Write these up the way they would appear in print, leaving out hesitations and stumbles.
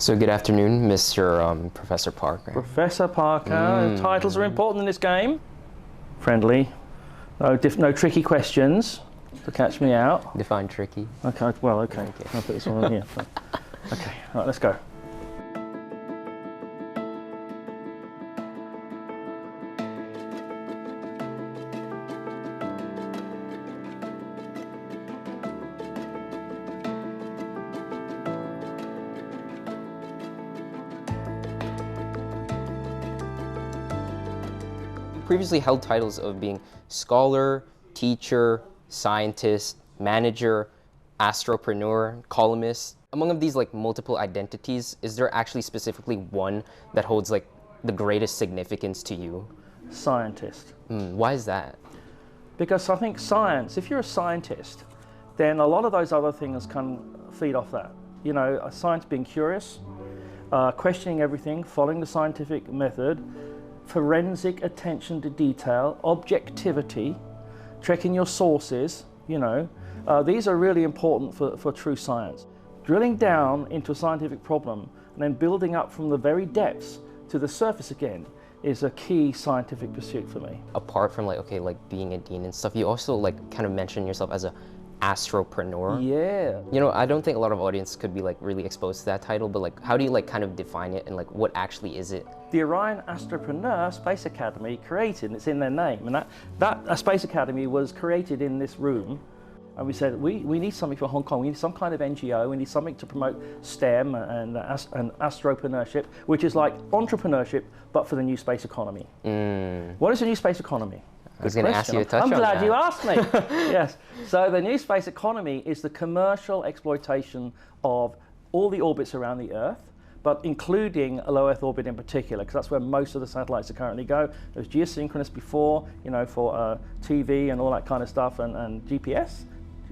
So good afternoon, Mr. Professor Parker. Professor Parker. Titles are important in this game. Friendly. No tricky questions to catch me out. Define tricky. Okay, well, okay. I'll put this one on here. Okay, all right, let's go. Previously held titles of being scholar, teacher, scientist, manager, astropreneur, columnist. Among these multiple identities, is there actually specifically one that holds the greatest significance to you? Scientist. Why is that? Because I think science, if you're a scientist, then a lot of those other things can feed off that. You know, science being curious, questioning everything, following the scientific method, forensic attention to detail, objectivity, checking your sources, these are really important for true science. Drilling down into a scientific problem and then building up from the very depths to the surface again is a key scientific pursuit for me. Apart from being a dean and stuff, you also kind of mention yourself as a astropreneur. Yeah. I don't think a lot of audience could be really exposed to that title, but how do you kind of define it and what actually is it? The Orion Astropreneur Space Academy created, and it's in their name, and that Space Academy was created in this room, and we said we need something for Hong Kong. We need some kind of NGO. We need something to promote STEM and astropreneurship, which is like entrepreneurship but for the new space economy. What is the new space economy? I was going to ask you to touch on that. I'm glad you asked me. Yes. So the new space economy is the commercial exploitation of all the orbits around the Earth, but including a low Earth orbit in particular, because that's where most of the satellites are currently go. There's geosynchronous before, for TV and all that kind of stuff, and GPS,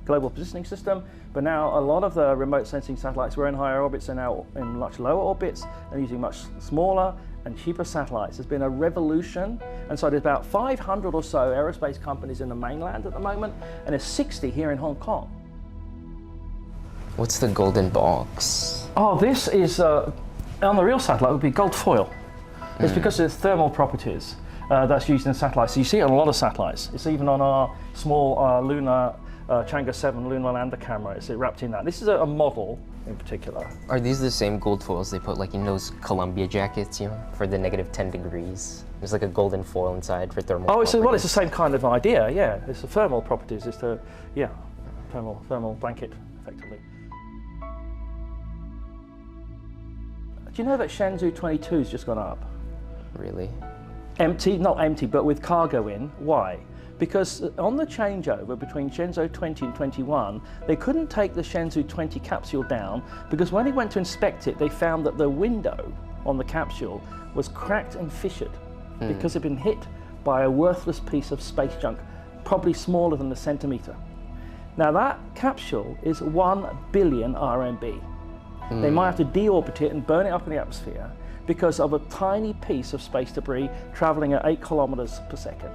global positioning system. But now a lot of the remote sensing satellites were in higher orbits are now in much lower orbits and using much smaller and cheaper satellites. There's been a revolution, and so there's about 500 or so aerospace companies in the mainland at the moment, and there's 60 here in Hong Kong. What's the golden box? Oh, this is, on the real satellite, would be gold foil. It's because of its thermal properties that's used in satellites. So you see it on a lot of satellites. It's even on our small lunar Chang'e 7 lunar lander camera. It's wrapped in that. This is a model in particular. Are these the same gold foils they put in those Columbia jackets, for the -10 degrees? There's a golden foil inside for thermal properties. It's the same kind of idea, yeah. It's the thermal properties, it's the, thermal blanket, effectively. Do you know that Shenzhou 22 has just gone up? Really? Empty, not empty, but with cargo in. Why? Because on the changeover between Shenzhou 20 and 21, they couldn't take the Shenzhou 20 capsule down because when they went to inspect it, they found that the window on the capsule was cracked and fissured because it had been hit by a worthless piece of space junk, probably smaller than a centimeter. Now that capsule is 1 billion RMB. They might have to deorbit it and burn it up in the atmosphere because of a tiny piece of space debris traveling at 8 kilometers per second.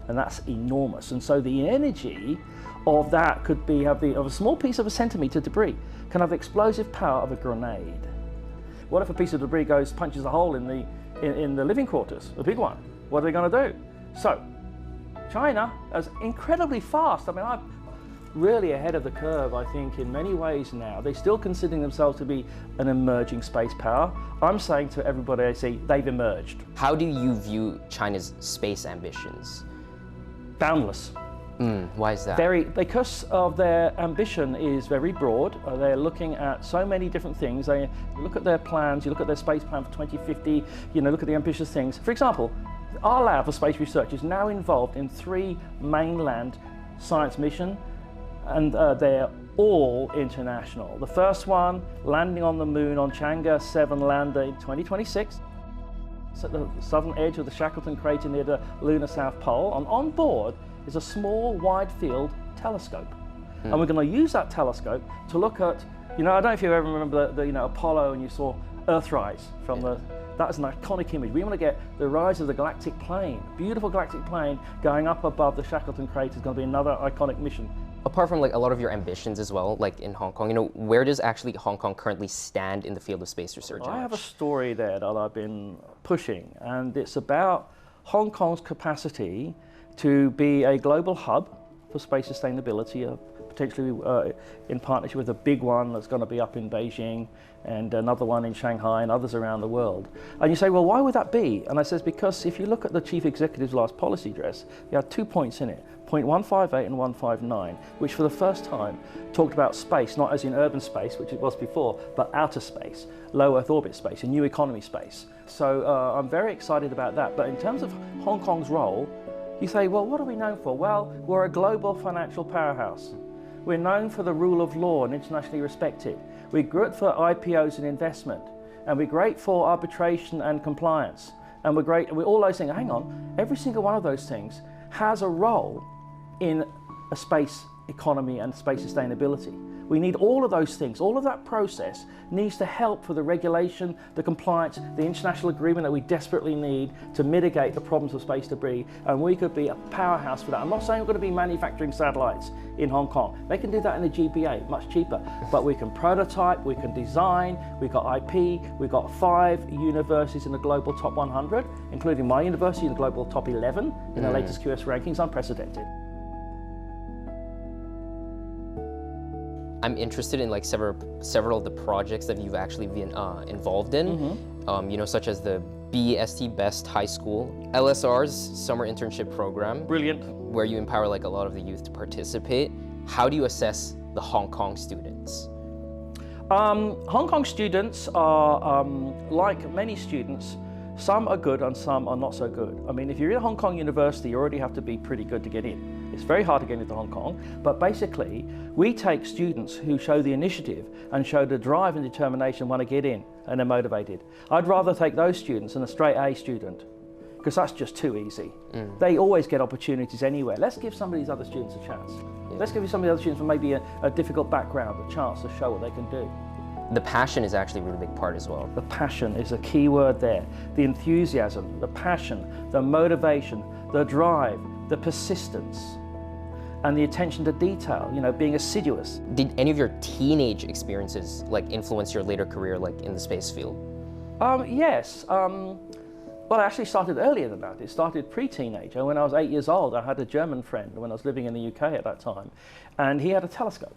And that's enormous. And so the energy of that could be of a small piece of a centimeter debris can have the explosive power of a grenade. What if a piece of debris punches a hole in the living quarters, a big one? What are they going to do? So China is incredibly fast. I mean, I'm really ahead of the curve, I think, in many ways now. They're still considering themselves to be an emerging space power. I'm saying to everybody I see, they've emerged. How do you view China's space ambitions? Boundless. Why is that? Because of their ambition is very broad. They're looking at so many different things. They look at their plans, you look at their space plan for 2050, look at the ambitious things. For example, our lab for space research is now involved in 3 mainland science missions, and they're all international. The first one, landing on the moon on Chang'e 7 lander in 2026. At the southern edge of the Shackleton crater near the lunar South Pole, and on board is a small wide field telescope. And we're going to use that telescope to look at, I don't know if you ever remember the Apollo and you saw Earthrise from that is an iconic image. We want to get the rise of the galactic plane, beautiful galactic plane going up above the Shackleton crater is going to be another iconic mission Apart from like a lot of your ambitions as well, like in Hong Kong, you know, where does actually Hong Kong currently stand in the field of space research? I have a story there that I've been pushing, and it's about Hong Kong's capacity to be a global hub for space sustainability, potentially in partnership with a big one that's going to be up in Beijing and another one in Shanghai and others around the world. And you say, well, why would that be? And I says, because if you look at the chief executive's last policy address, you had 2 points in it, point 158 and 159, which for the first time talked about space, not as in urban space, which it was before, but outer space, low Earth orbit space, a new economy space. So I'm very excited about that. But in terms of Hong Kong's role, you say, well, what are we known for? Well, we're a global financial powerhouse. We're known for the rule of law and internationally respected. We're good for IPOs and investment. And we're great for arbitration and compliance. And we're great, we're all those things. Hang on, every single one of those things has a role in a space economy and space sustainability. We need all of those things. All of that process needs to help for the regulation, the compliance, the international agreement that we desperately need to mitigate the problems of space debris, and we could be a powerhouse for that. I'm not saying we're going to be manufacturing satellites in Hong Kong. They can do that in the GBA, much cheaper. But we can prototype, we can design, we've got IP, we've got 5 universities in the global top 100, including my university in the global top 11 in the latest QS rankings, unprecedented. I'm interested in like several of the projects that you've actually been involved in, you know, such as the BEST Best High School, LSR's summer internship program. Brilliant. Where you empower like a lot of the youth to participate. How do you assess the Hong Kong students? Hong Kong students are, like many students, some are good and some are not so good. I mean, if you're in a Hong Kong university, you already have to be pretty good to get in. It's very hard to get into Hong Kong, but basically, we take students who show the initiative and show the drive and determination want to get in, and they're motivated. I'd rather take those students than a straight A student, because that's just too easy. They always get opportunities anywhere. Let's give some of these other students a chance. Let's give some of the other students from maybe a difficult background a chance to show what they can do. The passion is actually a really big part as well. The passion is a key word there. The enthusiasm, the passion, the motivation, the drive, the persistence, and the attention to detail, you know, being assiduous. Did any of your teenage experiences like influence your later career like in the space field? Yes. Well, I actually started earlier than that. It started pre-teenager. When I was 8 years old, I had a German friend when I was living in the UK at that time, and he had a telescope.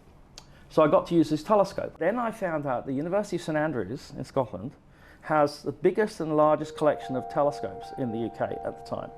So I got to use his telescope. Then I found out the University of St Andrews in Scotland has the biggest and largest collection of telescopes in the UK at the time.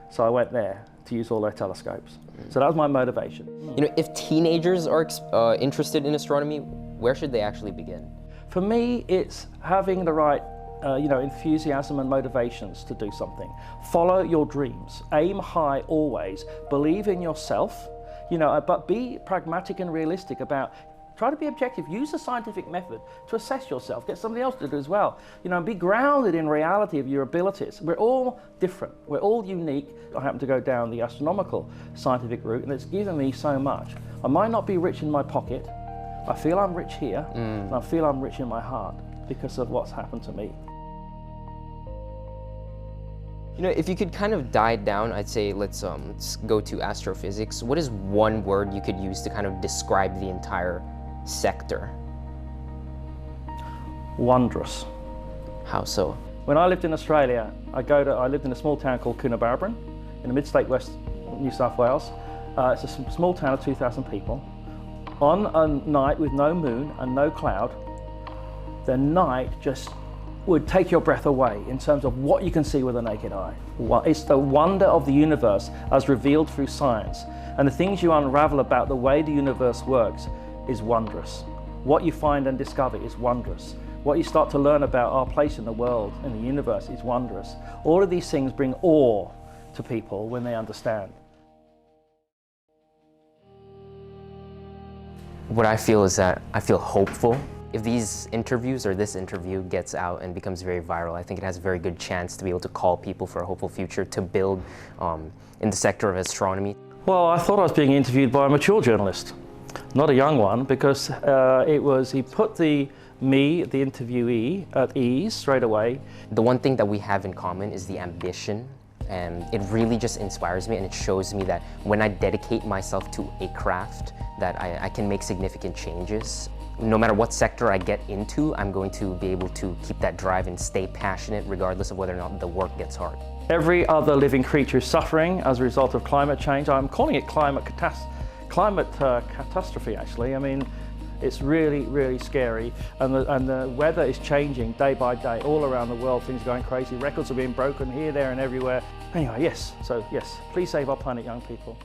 So I went there to use all their telescopes. So that was my motivation. You know, if teenagers are interested in astronomy, where should they actually begin? For me, it's having the right you know, enthusiasm and motivations to do something. Follow your dreams. Aim high always. Believe in yourself, you know, but be pragmatic and realistic about. Try to be objective. Use the scientific method to assess yourself. Get somebody else to do as well. You know, be grounded in reality of your abilities. We're all different. We're all unique. I happen to go down the astronomical scientific route, and it's given me so much. I might not be rich in my pocket. I feel I'm rich here, and I feel I'm rich in my heart because of what's happened to me. You know, if you could kind of dive down, I'd say let's go to astrophysics. What is one word you could use to kind of describe the entire sector? Wondrous. How so? When I lived in Australia, I lived in a small town called Coonabarabran in the mid-state west New South Wales. It's a small town of 2,000 people. On a night with no moon and no cloud, the night just would take your breath away in terms of what you can see with the naked eye. It's the wonder of the universe as revealed through science, and the things you unravel about the way the universe works is wondrous. What you find and discover is wondrous. What you start to learn about our place in the world and the universe is wondrous. All of these things bring awe to people when they understand. What I feel is that I feel hopeful. If these interviews or this interview gets out and becomes very viral, I think it has a very good chance to be able to call people for a hopeful future to build in the sector of astronomy. Well, I thought I was being interviewed by a mature journalist, not a young one, because he put the interviewee at ease straight away. The one thing that we have in common is the ambition, and it really just inspires me, and it shows me that when I dedicate myself to a craft, that I can make significant changes. No matter what sector I get into, I'm going to be able to keep that drive and stay passionate regardless of whether or not the work gets hard. Every other living creature is suffering as a result of climate change. I'm calling it climate catastrophe, actually. I mean, it's really, really scary, and the weather is changing day by day all around the world. Things are going crazy. Records are being broken here, there, and everywhere. Anyway, yes. So yes, please save our planet, young people.